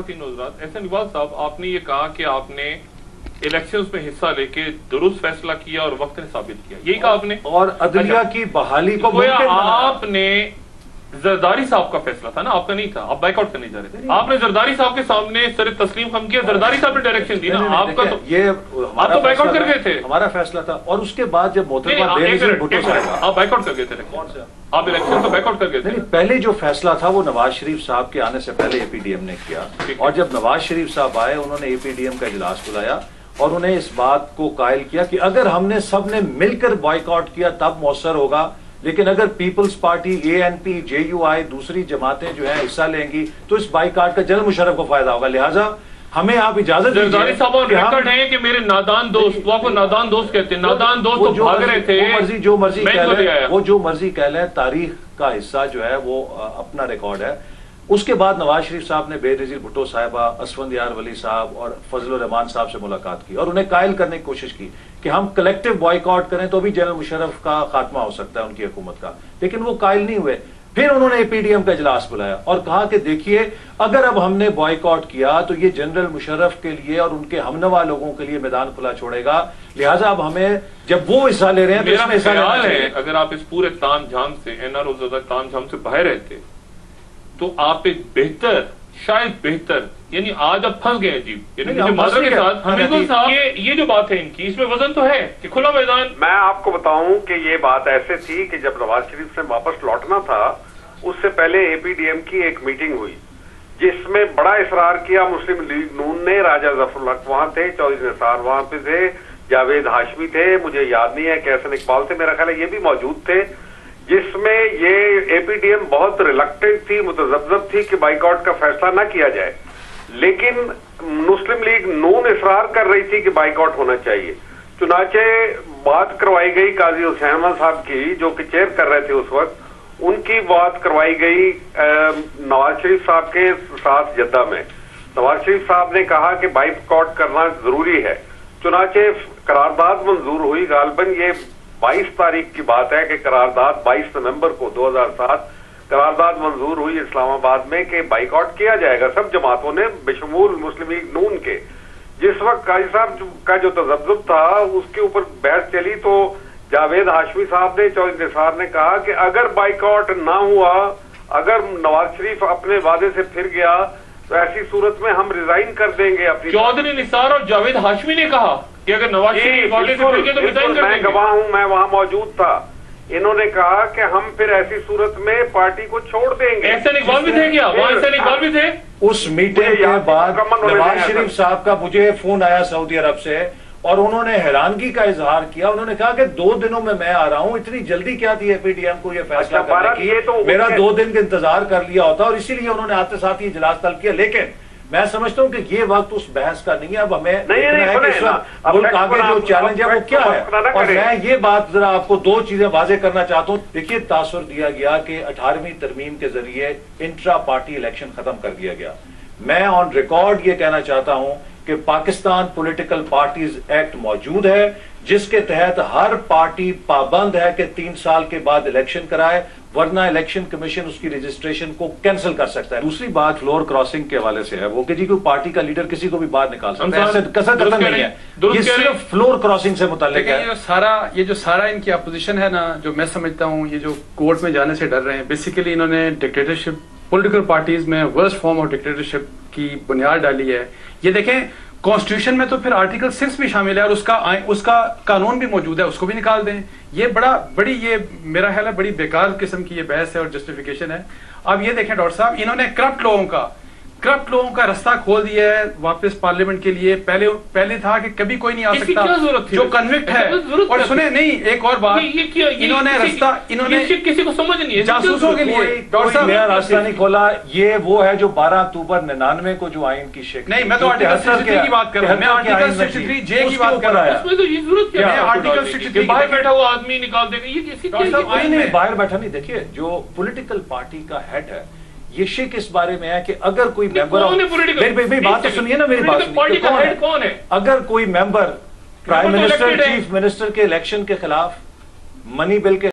خواتین حضرات، احسن اقبال صاحب، آپ نے یہ کہا کہ آپ نے الیکشنز میں حصہ لے کے درست فیصلہ کیا اور وقت نے ثابت کیا، یہی کہا آپ نے؟ اور عدلیہ کی بحالی کو آپ نے زرداری صاحب کا فیصلہ تھا نا، آپ کا نہیں تھا، آپ بائک آؤٹ کرنے جا رہے تھے، آپ نے زرداری صاحب کے سامنے سر تسلیم خم کیا، زرداری صاحب نے ڈائریکشن دی نا، آپ کا تو یہ آپ تو بائک آؤٹ کر گئے تھے، ہمارا فیصلہ تھا۔ اور اس کے بعد جب محترمہ بے نظیر بھٹو صاحب، آپ بائک آؤٹ کر گئے تھے، آپ الیکشن کا بائک آؤٹ کر گئے تھے؟ پہلے جو فیصلہ تھا وہ نواز شریف صاحب کے آنے سے پہلے اے پی ڈی ایم نے کیا، اور جب نواز شریف صاحب آئے انہوں نے اے پی ڈی ایم کا اجلاس بلایا اور انہیں اس بات کو قائل کیا کہ اگر ہم نے سب نے مل کر بائک آؤٹ کیا تب مؤثر ہوگا، لیکن اگر Peoples Party, A N P, J U I, دوسری جماعتیں جو ہیں حصہ لیں گی تو اس بائک آؤٹ کا جنرل مشرف کو فائدہ ہوگا، لہٰذا ہمیں آپ اجازت دیجیے۔ زرداری صاحب اور ریکارڈ ہیں کہ میرے نادان دوست، وہ آپ کو نادان دوست کہتے ہیں، نادان دوست تو بھاگ رہے تھے، جو مرضی کہہ لیں، وہ جو مرضی کہہ لیں، تاریخ کا حصہ جو ہے وہ اپنا ریکارڈ ہے۔ اس کے بعد نواز شریف صاحب نے بے نظیر بھٹو صاحبہ، اسفندیار ولی صاحب اور فضل الرحمان صاحب سے ملاقات کی اور انہیں قائل کرنے کی کوشش کی کہ ہم کلیکٹیو بائک آؤٹ کریں تو بھی جنرل مشرف کا خاتمہ ہو سکتا ہے ان کی حکومت کا، لیکن وہ قائل نہیں ہوئے۔ پھر انہوں نے اے پی ڈی ایم کا اجلاس بلایا اور کہا کہ دیکھیے اگر اب ہم نے بائک آؤٹ کیا تو یہ جنرل مشرف کے لیے اور ان کے ہمنوا لوگوں کے لیے میدان کھلا چھوڑے گا، لہٰذا اب ہمیں جب وہ حصہ لے رہے ہیں تو اس میں حصہ لینا چاہیے۔ اگر آپ اس پورے تام جھام سے این آر او زدہ تام جھام سے باہر رہتے تو آپ ایک بہتر، شاید بہتر، یعنی آج اب پھنس گئے عجیب، یعنی مجھے معذرت کے ساتھ حمیداللہ صاحب یہ جو بات ہے ان کی، اس میں وزن تو ہے کہ کھلا میدان۔ میں آپ کو بتاؤں کہ یہ بات ایسے تھی کہ جب نواز شریف سے واپس لوٹنا تھا اس سے پہلے اے پی ڈی ایم کی ایک میٹنگ ہوئی جس میں بڑا اصرار کیا مسلم لیگ نون نے، راجہ ظفر الحق وہاں تھے، چودھری نثار وہاں پہ تھے، جاوید ہاشمی تھے، مجھے یاد نہیں ہے کہ احسن اقبال تھے، میرا خیال ہے یہ بھی موجود تھے، جس میں یہ اے پی ڈی ایم بہت ریلکٹنٹ تھی، متذبذب تھی کہ بائک آؤٹ کا فیصلہ نہ کیا جائے، لیکن مسلم لیگ نون اصرار کر رہی تھی کہ بائک آؤٹ ہونا چاہیے۔ چنانچہ بات کروائی گئی قاضی حسین احمد صاحب کی جو کہ چیئر کر رہے تھے اس وقت، ان کی بات کروائی گئی نواز شریف صاحب کے ساتھ جدہ میں۔ نواز شریف صاحب نے کہا کہ بائک آؤٹ کرنا ضروری ہے، چنانچہ قرارداد منظور ہوئی۔ غالباً یہ 22 تاریخ کی بات ہے کہ قرارداد 22 نومبر کو 2007 قرارداد منظور ہوئی اسلام آباد میں کہ بائک آؤٹ کیا جائے گا سب جماعتوں نے بشمول مسلم لیگ نون کے۔ جس وقت قاضی صاحب کا جو تذبذب تھا اس کے اوپر بحث چلی تو جاوید ہاشمی صاحب نے، چودھری نثار نے کہا کہ اگر بائک آؤٹ نہ ہوا، اگر نواز شریف اپنے وعدے سے پھر گیا تو ایسی صورت میں ہم ریزائن کر دیں گے اپنی۔ چودھری نثار اور جاوید ہاشمی نے کہا کہ اگر نواز شریف وعدے سے پھر گیا تو ریزائن کر دیں گے۔ میں گواہ ہوں، میں وہاں موجود تھا۔ انہوں نے کہا کہ ہم پھر ایسی صورت میں پارٹی کو چھوڑ دیں گے۔ احسن اقبال بھی تھے کیا؟ وہاں احسن اقبال بھی تھے؟ اس میٹنگ کے بعد نواز شریف صاحب کا مجھے فون آیا سعودی عرب سے اور انہوں نے حیرانگی کا اظہار کیا، انہوں نے کہا کہ 2 دنوں میں آ رہا ہوں، اتنی جلدی کیا تھی اے پی ڈی ایم کو یہ فیصلہ کرنے کی، میرا 2 دن کا انتظار کر لیا ہوتا، اور اسی لیے انہوں نے آتے ساتھ ہی اجلاس طلب کیا۔ لیکن میں سمجھتا ہوں کہ یہ وقت اس بحث کا نہیں ہے، اب ہمیں دیکھنا ہے کہ اس وقت ملک آگے جو چیلنج ہے وہ کیا ہے۔ اور میں یہ بات ذرا آپ کو 2 چیزیں واضح کرنا چاہتا ہوں۔ دیکھیے تاثر دیا گیا کہ 18ویں ترمیم کے ذریعے انٹرا پارٹی الیکشن ختم کر دیا گیا۔ میں آن ریکارڈ یہ کہنا چاہتا ہوں کہ پاکستان پولیٹیکل پارٹیز ایکٹ موجود ہے جس کے تحت ہر پارٹی پابند ہے کہ 3 سال کے بعد الیکشن کرائے، ورنہ الیکشن کمیشن اس کی رجسٹریشن کو کینسل کر سکتا ہے۔ دوسری بات فلور کراسنگ کے حوالے سے ہے وہ کہ جی کوئی پارٹی کا لیڈر کسی کو بھی باہر نکال سکتا ہے، ایسے کسر قتل نہیں ہے، یہ صرف فلور کراسنگ سے متعلق ہے۔ یہ جو سارا ان کی اپوزیشن ہے نا، جو میں سمجھتا ہوں یہ جو کورٹ میں جانے سے ڈر رہے ہیں، بیسیکلی انہوں نے ڈکٹیٹرشپ، پولیٹیکل پارٹیز میں ورسٹ فارم آف ڈکٹیٹرشپ کی بنیاد ڈالی ہے۔ یہ دیکھیں کانسٹیٹیوشن میں تو پھر آرٹیکل 6 بھی شامل ہے اور اس کا قانون بھی موجود ہے، اس کو بھی نکال دیں۔ یہ بڑی یہ میرا خیال ہے بڑی بیکار قسم کی یہ بحث ہے اور جسٹیفیکیشن ہے۔ اب یہ دیکھیں ڈاکٹر صاحب، انہوں نے کرپٹ لوگوں کا رستہ کھول دیا ہے واپس پارلیمنٹ کے لیے۔ پہلے تھا کہ کبھی کوئی نہیں آ سکتا جو کنوکٹ ہے۔ اور سنیں نہیں ایک اور بات، انہوں نے رستہ، انہوں نے کسی کو سمجھ نہیں ہے جاسوسوں کے لیے ڈاکٹر صاحب نیا راستہ نہیں کھولا۔ یہ وہ ہے جو 12 اکتوبر 99 کو جو آئین کی شکل، نہیں میں تو آرٹیکل 63 کی بات کر رہا ہوں، میں آرٹیکل 63 جے کی بات کر رہا ہوں۔ اس میں تو یہ ضرورت کیا ہے آرٹیکل 63 باہر بیٹھا ہوا آدمی نکال دے گا؟ یہ کسی نہیں باہر بیٹھا نہیں۔ دیکھیے جو پولیٹیکل پارٹی کا ہیڈ ہے یہ شک اس بارے میں ہے کہ اگر کوئی ممبر، میری بات تو سنیے نا، میری بات سنیے، اگر کوئی ممبر پرائم منسٹر چیف منسٹر کے الیکشن کے خلاف، منی بل کے